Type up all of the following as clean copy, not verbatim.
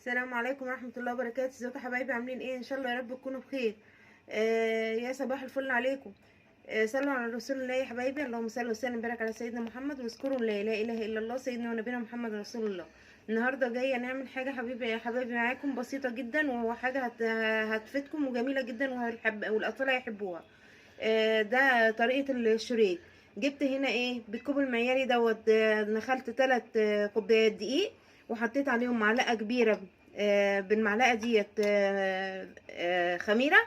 السلام عليكم ورحمة الله وبركاته. ازيكم يا حبايبي؟ عاملين ايه؟ ان شاء الله يا رب تكونوا بخير. يا صباح الفل عليكم. صلوا على رسول الله يا حبايبي. اللهم صل وسلم وبارك على سيدنا محمد، واذكروا لا اله الا الله سيدنا ونبينا محمد رسول الله. النهارده جايه نعمل حاجه حبيبي يا حبايبي معاكم بسيطه جدا، وهو حاجه هتفيدكم وجميله جدا والاطفال هيحبوها. ده طريقه الشريك. جبت هنا ايه بالكوب المعياري دوت. نخلت 3 كوبايات دقيق، وحطيت عليهم معلقه كبيره بالمعلقه ديت خميره،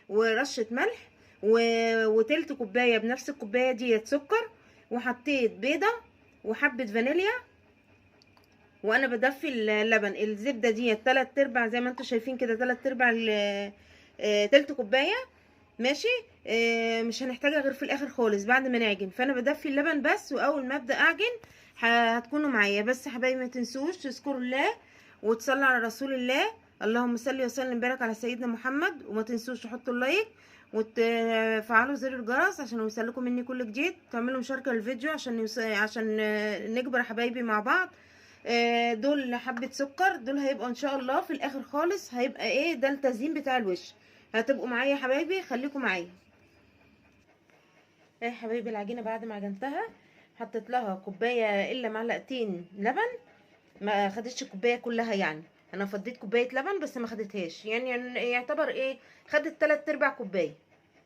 ورشه ملح، وتلت كوبايه بنفس الكوبايه ديت سكر، وحطيت بيضه وحبه فانيليا. وانا بدفي اللبن الزبده ديت 3/4 زي ما انتم شايفين كده، 3/4 تلت كوبايه. ماشي. مش هنحتاجها غير في الاخر خالص بعد ما نعجن. فانا بدفي اللبن بس، واول ما ابدا اعجن هتكونوا معايا. بس يا حبايبي ما تنسوش تذكروا الله وتصلوا على رسول الله. اللهم صل وسلم وبارك على سيدنا محمد. وما تنسوش تحطوا اللايك وتفعلوا زر الجرس عشان يوصلكم مني كل جديد. تعملوا مشاركه للفيديو عشان نكبر يا حبايبي مع بعض. دول حبه سكر، دول هيبقوا ان شاء الله في الاخر خالص. هيبقى ايه ده التزيين بتاع الوش. هتبقوا معايا يا حبايبي، خليكم معايا. يا حبايبي العجينه بعد ما عجنتها حطيت لها كوبايه الا معلقتين لبن. ما خدتش الكوبايه كلها يعني. انا فضيت كوبايه لبن بس ما خدتهاش، يعني يعتبر ايه، خدت 3/4 كوبايه.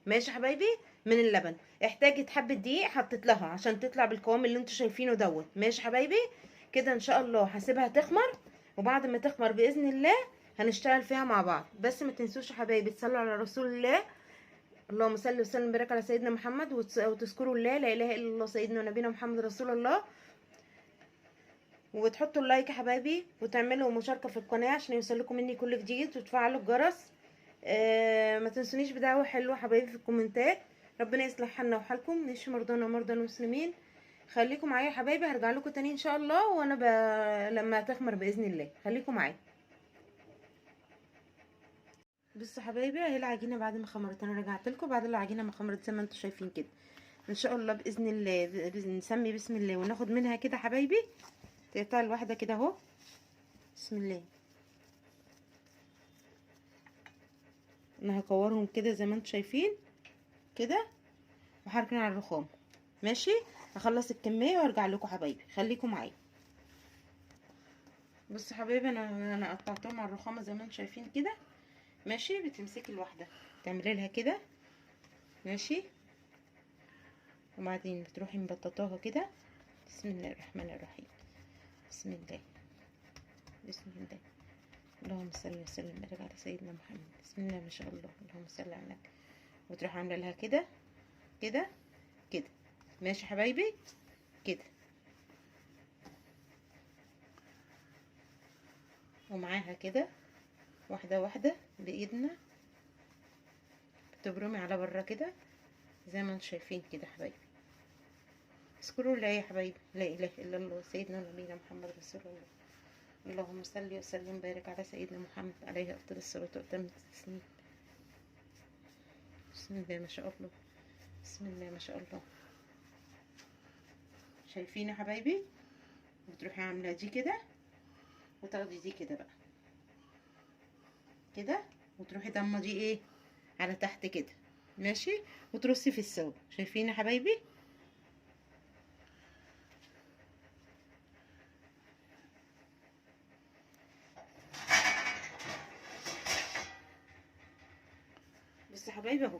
ماشي يا حبايبي. من اللبن احتاجت حبه دقيق حطيت لها عشان تطلع بالقوام اللي انتوا شايفينه دوت. ماشي يا حبايبي. كده ان شاء الله هسيبها تخمر، وبعد ما تخمر باذن الله هنشتغل فيها مع بعض. بس ما تنسوش يا حبايبي تصلوا على رسول الله. اللهم صل وسلم وبارك على سيدنا محمد، وتذكروا الله لا اله الا الله سيدنا ونبينا محمد رسول الله. وتحطوا اللايك يا حبايبي، وتعملوا مشاركه في القناه عشان يوصلكم مني كل جديد، وتفعلوا الجرس. ما تنسونيش بدعوه حلوه حبايبي في الكومنتات. ربنا يصلح حالنا وحالكم، نشفي مرضانا ومرضى المسلمين. خليكم معايا يا حبايبي، هرجع لكم تاني ان شاء الله وانا لما تخمر باذن الله. خليكم معايا. بصوا حبايبي اهي العجينه بعد ما خمرت. انا رجعت لكم بعد العجينه ما خمرت زي ما انتم شايفين كده. ان شاء الله باذن الله نسمي بسم الله وناخد منها كده حبايبي. تقطع الواحده كده اهو. بسم الله. انا هكورهم كده زي ما انتم شايفين كده، وهركن على الرخام. ماشي. هخلص الكميه وارجع لكم حبايبي، خليكم معايا. بصوا حبايبي انا قطعتهم على الرخامه زي ما انتم شايفين كده. ماشي. بتمسكي الواحده تعملي لها كده. ماشي. وبعدين بتروحي مبططاها كده. بسم الله الرحمن الرحيم. بسم الله. بسم الله. اللهم صل وسلم وبارك على سيدنا محمد. بسم الله ما شاء الله. اللهم صل على النبي. وتروح عامله لها كده كده كده. ماشي حبايبي كده. ومعاها كده واحده واحده بايدنا بتبرمي على بره كده زي ما انتم شايفين كده حبايبي. اذكروا الله يا حبايبي لا اله الا الله سيدنا ونبينا محمد رسول الله. اللهم صل وسلم وبارك على سيدنا محمد عليه افضل الصلاه واتم التسليم. بسم الله ما شاء الله. بسم الله ما شاء الله. شايفين يا حبايبي. وتروحي عامله دي كده، وتاخدي دي كده بقى كده، وتروحي ضمه دي ايه على تحت كده. ماشي. وترصي في السوا. شايفين يا حبايبي. بصوا يا حبايبي اهو.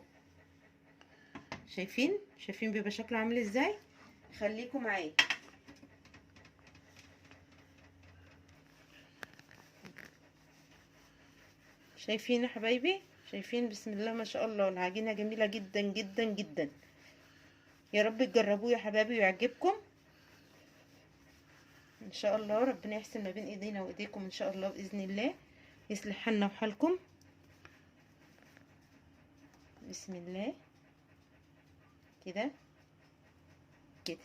شايفين بيبقى شكله عامل ازاي. خليكم معايا. شايفين يا حبايبي. شايفين بسم الله ما شاء الله. العجينه جميله جدا جدا جدا. يا رب تجربوه يا حبايبي ويعجبكم ان شاء الله. ربنا يحسن ما بين ايدينا وايديكم ان شاء الله باذن الله. يصلح حالنا وحالكم. بسم الله كده كده.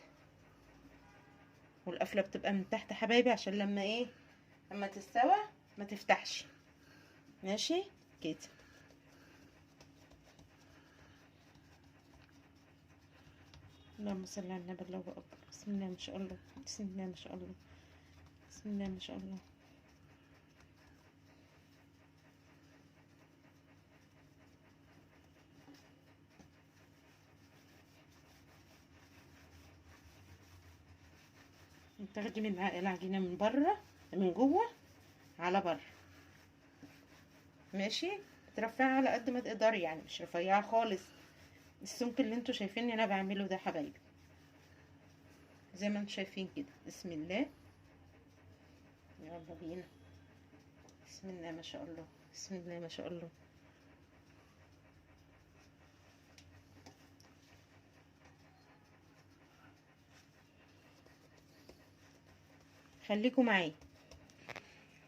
والقفله بتبقى من تحت حبايبي عشان لما ايه، لما تستوى ما تفتحش. ماشي كده. اللهم صل على النبي. الله اكبر. بسم الله ما شاء الله. بسم الله ما شاء الله. بسم الله ما شاء الله. تاخدي من العجينه من بره، من جوه على بره، ماشي. ترفعها على قد ما تقدري، يعني مش رفيعه خالص، السمك اللي انتوا شايفين انا بعمله ده حبايبي، زي ما انتوا شايفين كده. بسم الله، يلا بينا. بسم الله ما شاء الله، بسم الله ما شاء الله. خليكم معايا.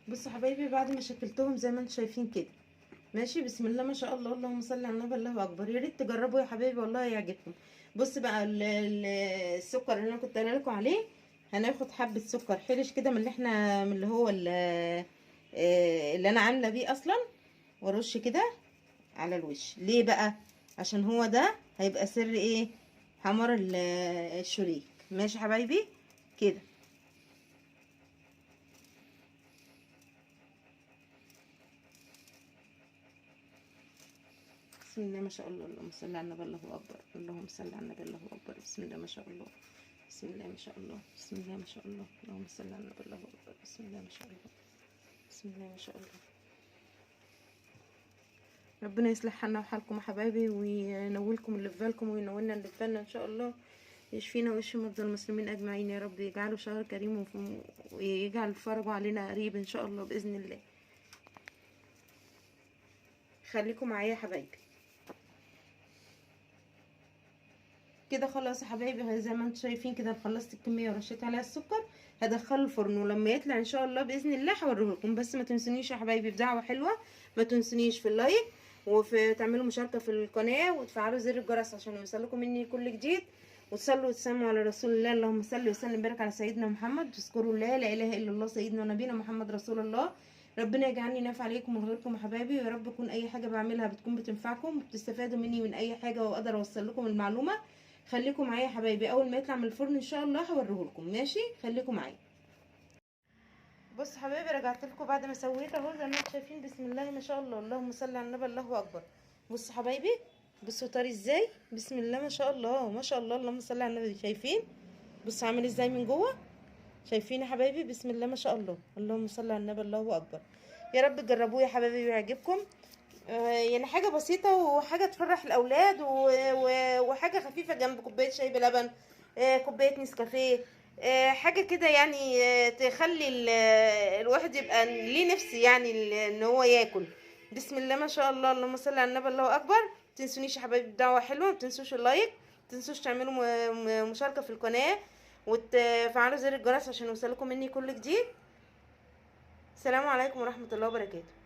بصوا حبايبي، بعد ما شكلتهم زي ما انتوا شايفين كده، ماشي. بسم الله ما شاء الله، اللهم صل على النبي، الله اكبر. يا ريت تجربوا يا حبايبي، والله هيعجبكم. بص بقى السكر اللي انا كنت قايله لكم عليه، هناخد حبه سكر حرش كده من اللي احنا، من اللي هو اللي انا عامله بيه اصلا، وارش كده على الوش. ليه بقى؟ عشان هو ده هيبقى سر ايه؟ حمر الشريك. ماشي حبايبي كده. بسم الله ما شاء الله، اللهم صل على النبي، الله اكبر، اللهم صل على النبي، الله اكبر. بسم الله ما شاء الله، بسم الله ما شاء الله، بسم الله ما شاء الله، اللهم صل على النبي، الله اكبر. بسم الله ما شاء الله، بسم الله ما شاء الله. ربنا يصلح حالنا وحالكم يا حبايبي، وينولكم اللي في بالكم، وينولنا اللي في بالنا ان شاء الله. يشفينا ويشفي مرضى المسلمين اجمعين يا رب. يجعله شهر كريم، ويجعل فرجه علينا قريب ان شاء الله باذن الله. خليكم معايا يا حبايبي كده. خلاص يا حبايبي، زي ما انتم شايفين كده، خلصت الكميه ورشيت عليها السكر. هدخله الفرن، ولما يطلع ان شاء الله باذن الله هوريه لكم. بس ما تنسونيش يا حبايبي بدعوه حلوه، ما تنسونيش في اللايك، وفي تعملوا مشاركه في القناه، وتفعلوا زر الجرس عشان يوصلكم مني كل جديد. وتصلوا وتسلموا على رسول الله، اللهم صل وسلم وبارك على سيدنا محمد. تذكروا الله، لا اله الا الله، سيدنا ونبينا محمد رسول الله. ربنا يجعلني نافع عليكم وغيركم يا حبايبي، ويا رب تكون اي حاجه بعملها بتكون بتنفعكم، وبتستفادوا مني من اي حاجه، واقدر اوصل لكم المعلومه. خليكم معايا يا حبايبي، اول ما يطلع من الفرن ان شاء الله هوريهولكم، ماشي. خليكم معايا. بص حبايبي، رجعت لكم بعد ما سويت اهو زي ما انتم شايفين. بسم الله ما شاء الله، اللهم صل على النبي، الله اكبر. بصوا حبايبي، بصوا طري ازاي، بسم الله ما شاء الله، ما شاء الله، اللهم صل على النبي. شايفين؟ بصوا عامل ازاي من جوه، شايفين يا حبايبي؟ بسم الله ما شاء الله، اللهم صل على النبي، الله اكبر. يا رب تجربوه يا حبايبي ويعجبكم. يعني حاجه بسيطه، وحاجه تفرح الاولاد، وحاجه خفيفه جنب كوبايه شاي بلبن، كوبايه نسكافيه، حاجه كده يعني، تخلي الواحد يبقى ليه نفس يعني ان هو ياكل. بسم الله ما شاء الله، اللهم صل على النبي، الله اكبر. متنسونيش يا حبايبي بدعوه حلوه، متنسوش اللايك، متنسوش تعملوا مشاركه في القناه، وتفعلوا زر الجرس عشان يوصلكم مني كل جديد. السلام عليكم ورحمه الله وبركاته.